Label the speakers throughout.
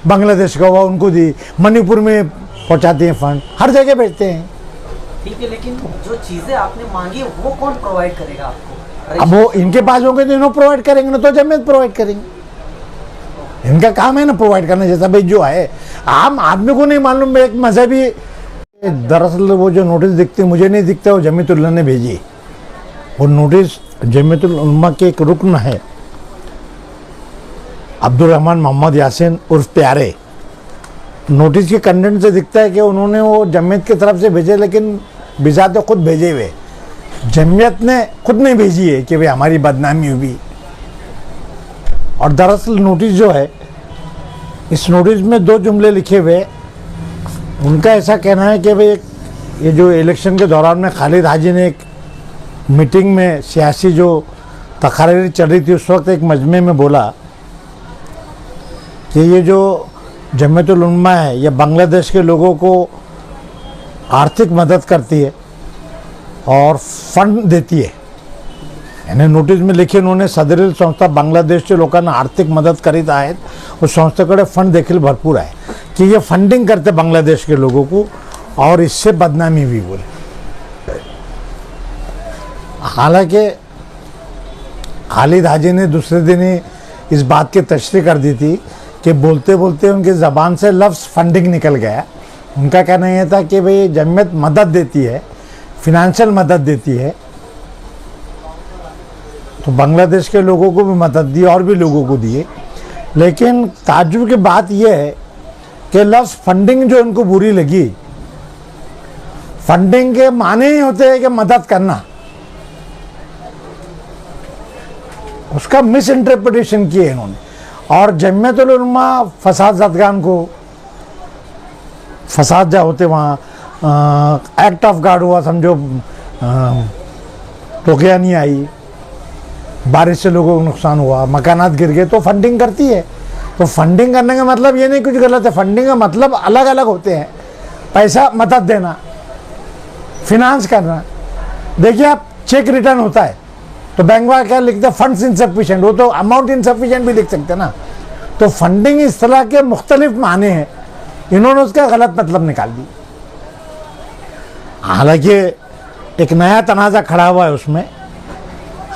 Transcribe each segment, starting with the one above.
Speaker 1: बांग्लादेश का हुआ उनको दी, मणिपुर में पहुंचाते हैं फंड, हर जगह भेजते हैं।
Speaker 2: ठीक है, लेकिन जो चीजें आपने मांगी वो कौन प्रोवाइड करेगा आपको?
Speaker 1: अब वो इनके पास होंगे तो इन्हों प्रोवाइड करेंगे ना, तो जमीयत प्रोवाइड करेंगे। इनका काम है ना प्रोवाइड करना। जैसा भाई जो है आम आदमी को नहीं मालूम, एक मजहबी, दरअसल वो जो नोटिस दिखते मुझे नहीं दिखता, वो जमीयतुल्लाह ने भेजी। वो नोटिस जमीयतुल उलमा के एक रुकन है अब्दुल रहमान मोहम्मद यासीन उर्फ प्यारे, नोटिस के कंटेंट से दिखता है कि उन्होंने वो जमीयत की तरफ से भेजे, लेकिन वीज़ा तो खुद भेजे हुए, जमीयत ने खुद नहीं भेजी है कि भाई हमारी बदनामी हुई। और दरअसल नोटिस जो है, इस नोटिस में 2 जुमले लिखे हुए। उनका ऐसा कहना है कि भाई ये जो इलेक्शन के दौरान में खालिद हाजी ने एक मीटिंग में सियासी जो तकरीर चल रही थी उस वक्त एक मजमे में बोला कि ये जो जमीयतुल उलमा है ये बांग्लादेश के लोगों को आर्थिक मदद करती है और फंड देती है। यानी नोटीस में लिखे उन्होंने सदरील संस्था बांग्लादेशच्या लोकांना आर्थिक मदत करीत आहेत और संस्थेकडे फंड देखील भरपूर आहे कि ये फंडिंग करते बांग्लादेश के लोगों को और इससे बदनामी भी बोले। हालांकि खालिद हाजी ने दूसरे दिन ही इस बात की तशरीह कर दी थी कि बोलते बोलते उनकी ज़बान से लफ्ज़ फंडिंग निकल गया। उनका कहना यह था कि भाई जमीयत मदद देती है, फिनेंशियल मदद देती है, तो बांग्लादेश के लोगों को भी मदद दी और भी लोगों को दिए। लेकिन ताज्जुब की बात यह है कि लफ्ज़ फंडिंग जो इनको बुरी लगी, फंडिंग के माने ही होते हैं कि मदद करना, उसका मिस इंटरप्रिटेशन किए इन्होंने। और जमीयतुल उलमा फसाद ज़दगान को, फसाद जो होते वहाँ एक्ट ऑफ गार्ड हुआ, समझो टोकिया नहीं आई, बारिश से लोगों को नुकसान हुआ, मकानात गिर गए, तो फंडिंग करती है। तो फंडिंग करने का मतलब ये नहीं कुछ गलत है, फंडिंग का मतलब अलग अलग होते हैं। पैसा मदद देना, फिनांस करना। देखिए आप चेक रिटर्न होता है तो बैंक वाला क्या लिखते हैं, फंड्स इनसफिशिएंट, वो तो अमाउंट इनसफिशिएंट भी लिख सकते हैं ना। तो फंडिंग इस तरह के मुख्तलिफ माने हैं, इन्होंने उसका गलत मतलब निकाल दी। हालांकि एक नया तनाज़ा खड़ा हुआ है उसमें।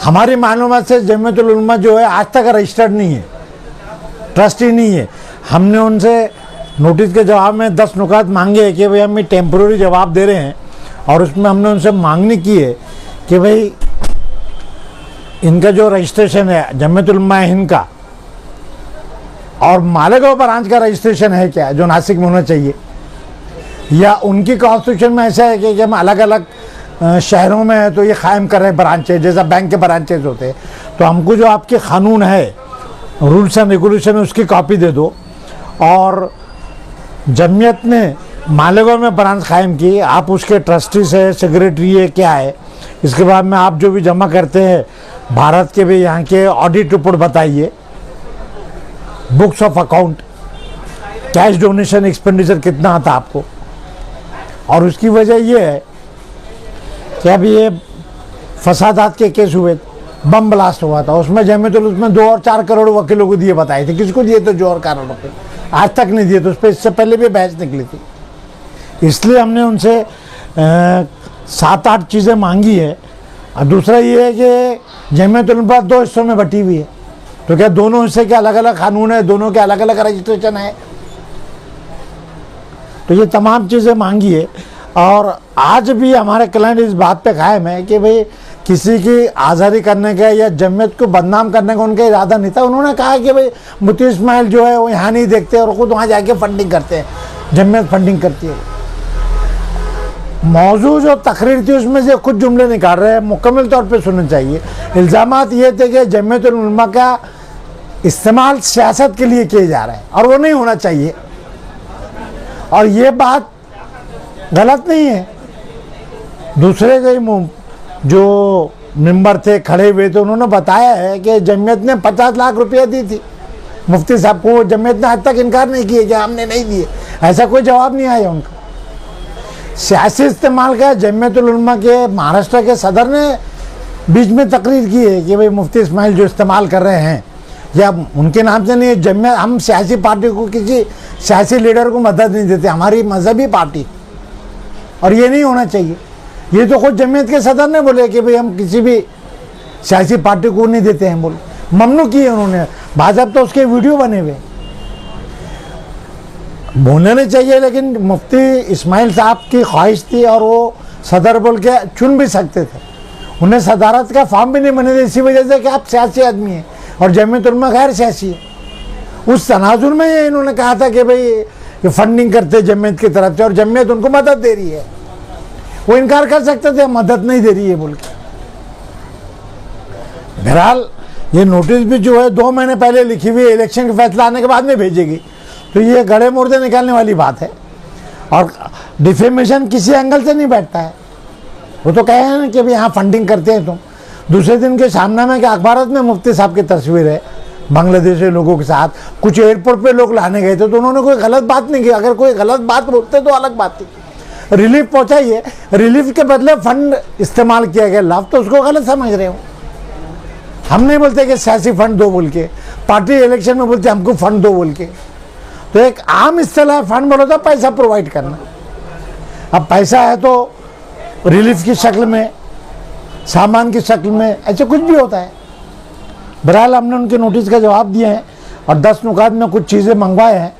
Speaker 1: हमारी मालूमात से जमीयतुल उलमा जो है आज तक रजिस्टर्ड नहीं है, ट्रस्टी नहीं है। हमने उनसे नोटिस के जवाब में 10 नुकात मांगे कि भाई हम टेम्प्रोरी जवाब दे रहे हैं, और उसमें हमने उनसे मांगनी की है कि भाई इनका जो रजिस्ट्रेशन है जमीयतुल उलमा हिंद का और मालेगांव ब्रांच का रजिस्ट्रेशन है क्या, जो नासिक में होना चाहिए, या उनकी कॉन्स्टिट्यूशन में ऐसा है कि हम अलग अलग शहरों में है तो ये कायम कर रहे हैं ब्रांचेज, जैसा बैंक के ब्रांचेज होते हैं। तो हमको जो आपके कानून है, रूल्स एंड रेगुलेशन, उसकी कॉपी दे दो। और जमीयत ने मालेगांव में ब्रांच कायम की, आप उसके ट्रस्टीज है, सेक्रेटरी है, क्या है। इसके बाद में आप जो भी जमा करते हैं भारत के भी यहाँ के ऑडिट रिपोर्ट बताइए, books of account, cash donation expenditure कितना आता आपको। और उसकी वजह ये है कि अब ये फसादात के केस हुए, बम ब्लास्ट हुआ था, उसमें जमीयतुल उसमें 2 और 4 करोड़ वकीलों को दिए बताए थे। किसको दिए थे? 2 और 4 करोड़ रुपये, आज तक नहीं दिए। तो उस पर इससे पहले भी बहस निकली थी। इसलिए हमने उनसे 7-8 चीज़ें मांगी है। और दूसरा ये है कि जमीयतुल उलमा 2 हिस्सों में बटी हुई है, तो क्या दोनों हिस्से के अलग अलग कानून है, दोनों के अलग अलग रजिस्ट्रेशन है। तो ये तमाम चीज़ें मांगी है। और आज भी हमारे क्लाइंट इस बात पे कायम है कि भाई किसी की आज़ादी करने का या जमीयत को बदनाम करने का उनका इरादा नहीं था। उन्होंने कहा कि भाई मुफ्ती इस्माइल जो है वो यहाँ नहीं देखते और खुद वहाँ जाके फंडिंग करते हैं, जमीयत फंडिंग करती है। मौजूद जो तकरीर थी उसमें से कुछ जुमले निकाल रहे हैं, मुकम्मल तौर पे सुनने चाहिए। इल्ज़ामात ये थे कि जमीयतुल उलमा का इस्तेमाल सियासत के लिए किए जा रहे हैं और वो नहीं होना चाहिए, और ये बात गलत नहीं है। दूसरे कई जो मेंबर थे खड़े हुए थे, उन्होंने बताया है कि जमीयत ने 50 लाख रुपये दी थी मुफ्ती साहब को। जमीयत ने आज तक इनकार नहीं किया कि हमने नहीं दिए, ऐसा कोई जवाब नहीं आया उनका। सियासी इस्तेमाल का जमीयतुल उलमा के महाराष्ट्र के सदर ने बीच में तकरीर की है कि भाई मुफ्ती इस्माइल जो इस्तेमाल कर रहे हैं या उनके नाम से नहीं है जमियत, हम सियासी पार्टी को, किसी सियासी लीडर को मदद नहीं देते, हमारी मजहबी पार्टी, और ये नहीं होना चाहिए। ये तो खुद जमियत के सदर ने बोले कि भाई हम किसी भी सियासी पार्टी को नहीं देते हैं, बोले ममनू किए उन्होंने। भाजपा तो उसके वीडियो बने हुए, बोलने नहीं चाहिए, लेकिन मुफ्ती इस्माइल साहब की ख्वाहिश थी और वो सदर बोल के चुन भी सकते थे। उन्हें सदारत का फॉर्म भी नहीं बने थे इसी वजह से कि आप सियासी आदमी हैं और जमीयत उलमा गैर सियासी है। उस तनाजुर में ये इन्होंने कहा था कि भाई ये फंडिंग करते जमीयत की तरफ से और जमीयत उनको मदद दे रही है, वो इनकार कर सकते थे मदद नहीं दे रही है बोल के। बहरहाल ये नोटिस भी जो है 2 महीने पहले लिखी हुई, इलेक्शन का फैसला आने के बाद में भेजेगी, तो ये गड़े मुर्दे निकालने वाली बात है। और डिफेमेशन किसी एंगल से नहीं बैठता है। वो तो कहे हैं ना कि भाई यहाँ फंडिंग करते हैं तुम। दूसरे दिन के सामने में कि अखबार में मुफ्ती साहब की तस्वीर है बांग्लादेशी लोगों के साथ, कुछ एयरपोर्ट पे लोग लाने गए थे तो उन्होंने कोई गलत बात नहीं की। अगर कोई गलत बात बोलते तो अलग बात थी। रिलीफ पहुँचाइए, रिलीफ के बदले फंड इस्तेमाल किया गया लाभ, तो उसको गलत समझ रहे हो। हम नहीं बोलते कि सियासी फंड दो बोल के, पार्टी इलेक्शन में बोलते हमको फंड दो बोल के। तो एक आम इस्तेलाह फंड बोलो तो पैसा प्रोवाइड करना। अब पैसा है तो रिलीफ की शक्ल में, सामान की शक्ल में, ऐसे कुछ भी होता है। बहरहाल हमने उनके नोटिस का जवाब दिए हैं और 10 नुकात में कुछ चीज़ें मंगवाए हैं,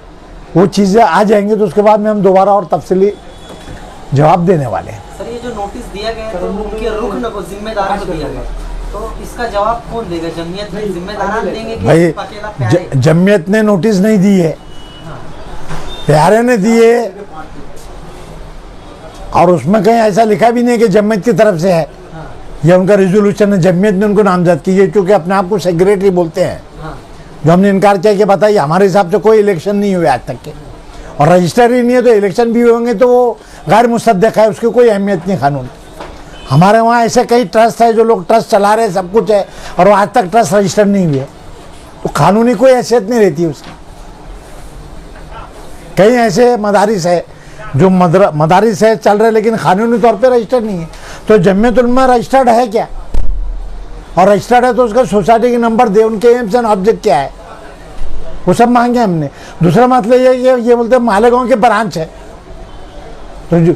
Speaker 1: वो चीज़ें आ जाएंगी तो उसके बाद में हम दोबारा और तफसीली जवाब देने वाले हैं।
Speaker 2: सर ये जो नोटिस दिया गया है तो उनके रुकन को जिम्मेदार को दिया गया, तो इसका जवाब कौन देगा? जमीयत में जिम्मेदार देंगे कि
Speaker 1: भाई
Speaker 2: अकेला प्यारे?
Speaker 1: जमीयत ने नोटिस नहीं दी है, प्यारे ने दिए, और उसमें कहीं ऐसा लिखा भी नहीं कि जमीयत की तरफ से है या उनका रिजोल्यूशन है। जमीयत ने उनको नामजद की है क्योंकि अपने आप को सेक्रेटरी बोलते हैं, जो हमने इनकार किया कि बताइए हमारे हिसाब से कोई इलेक्शन नहीं हुए आज तक के, और रजिस्टर ही नहीं है तो इलेक्शन भी होंगे तो वो गैर मुसद्दक़ है, उसकी कोई अहमियत नहीं कानून। हमारे वहाँ ऐसे कई ट्रस्ट है जो लोग ट्रस्ट चला रहे हैं, सब कुछ है, और आज तक ट्रस्ट रजिस्टर नहीं हुए, तो कानूनी कोई हैसियत नहीं रहती उसकी। कई ऐसे मदारिस है जो मदारिस है चल रहे लेकिन कानूनी तौर पे रजिस्टर्ड नहीं है। तो जमीयत उलमा रजिस्टर्ड है क्या? और रजिस्टर्ड है तो उसका सोसाइटी के नंबर दे, उनके एम्स एंड ऑब्जेक्ट क्या है, वो सब मांगे हमने। दूसरा मतलब ये बोलते हैं मालेगांव के ब्रांच है, तो जो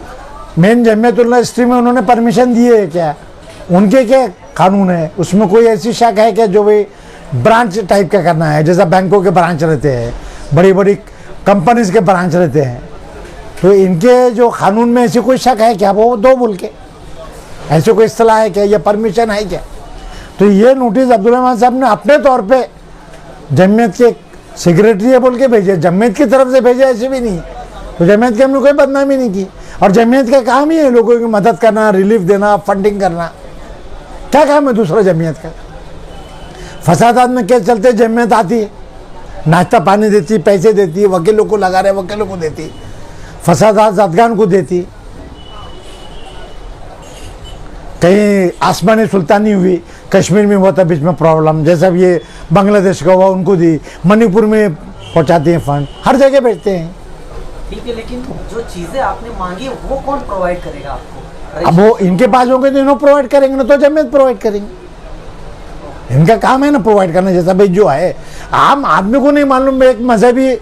Speaker 1: मेन जमीयत उलमा स्ट्रीम में उन्होंने परमिशन दी है क्या? उनके क्या कानून है? उसमें कोई ऐसी शक है क्या जो भाई ब्रांच टाइप का करना है, जैसा बैंकों के ब्रांच रहते हैं, बड़ी बड़ी कंपनीज के ब्रांच रहते हैं, तो इनके जो कानून में ऐसी कोई शक है क्या? वो दो बोल के ऐसे कोई इस्तेलाह है क्या, या परमिशन है क्या? तो ये नोटिस अब्दुल साहब ने अपने तौर पे जमीयत के सेक्रेटरी है बोल के भेजे, जमीयत की तरफ से भेजे ऐसे भी नहीं। तो जमीयत की हमने कोई बदनामी नहीं की, और जमीयत का काम ही है लोगों की मदद करना, रिलीफ देना, फंडिंग करना। क्या काम है दूसरा जमीयत का? फसादात में क्या चलते जमीयत आती है, नाश्ता पानी देती, पैसे देती, वकीलों को लगा रहे वकीलों को देती, फसादात जदगान को देती, कहीं आसमानी सुल्तानी हुई, कश्मीर में हुआ था बीच में प्रॉब्लम, जैसा ये बांग्लादेश का हुआ उनको दी, मणिपुर में पहुंचाते हैं फंड, हर जगह भेजते हैं।
Speaker 2: ठीक है, लेकिन जो चीजें आपने मांगी वो कौन प्रोवाइड करेगा आपको?
Speaker 1: अब वो इनके पास होंगे तो इन्हों प्रोवाइड करेंगे ना, तो जमीयत प्रोवाइड करेंगे। इनका काम है ना प्रोवाइड करना, जैसा भाई जो है आम आदमी को नहीं मालूम, एक मजहबी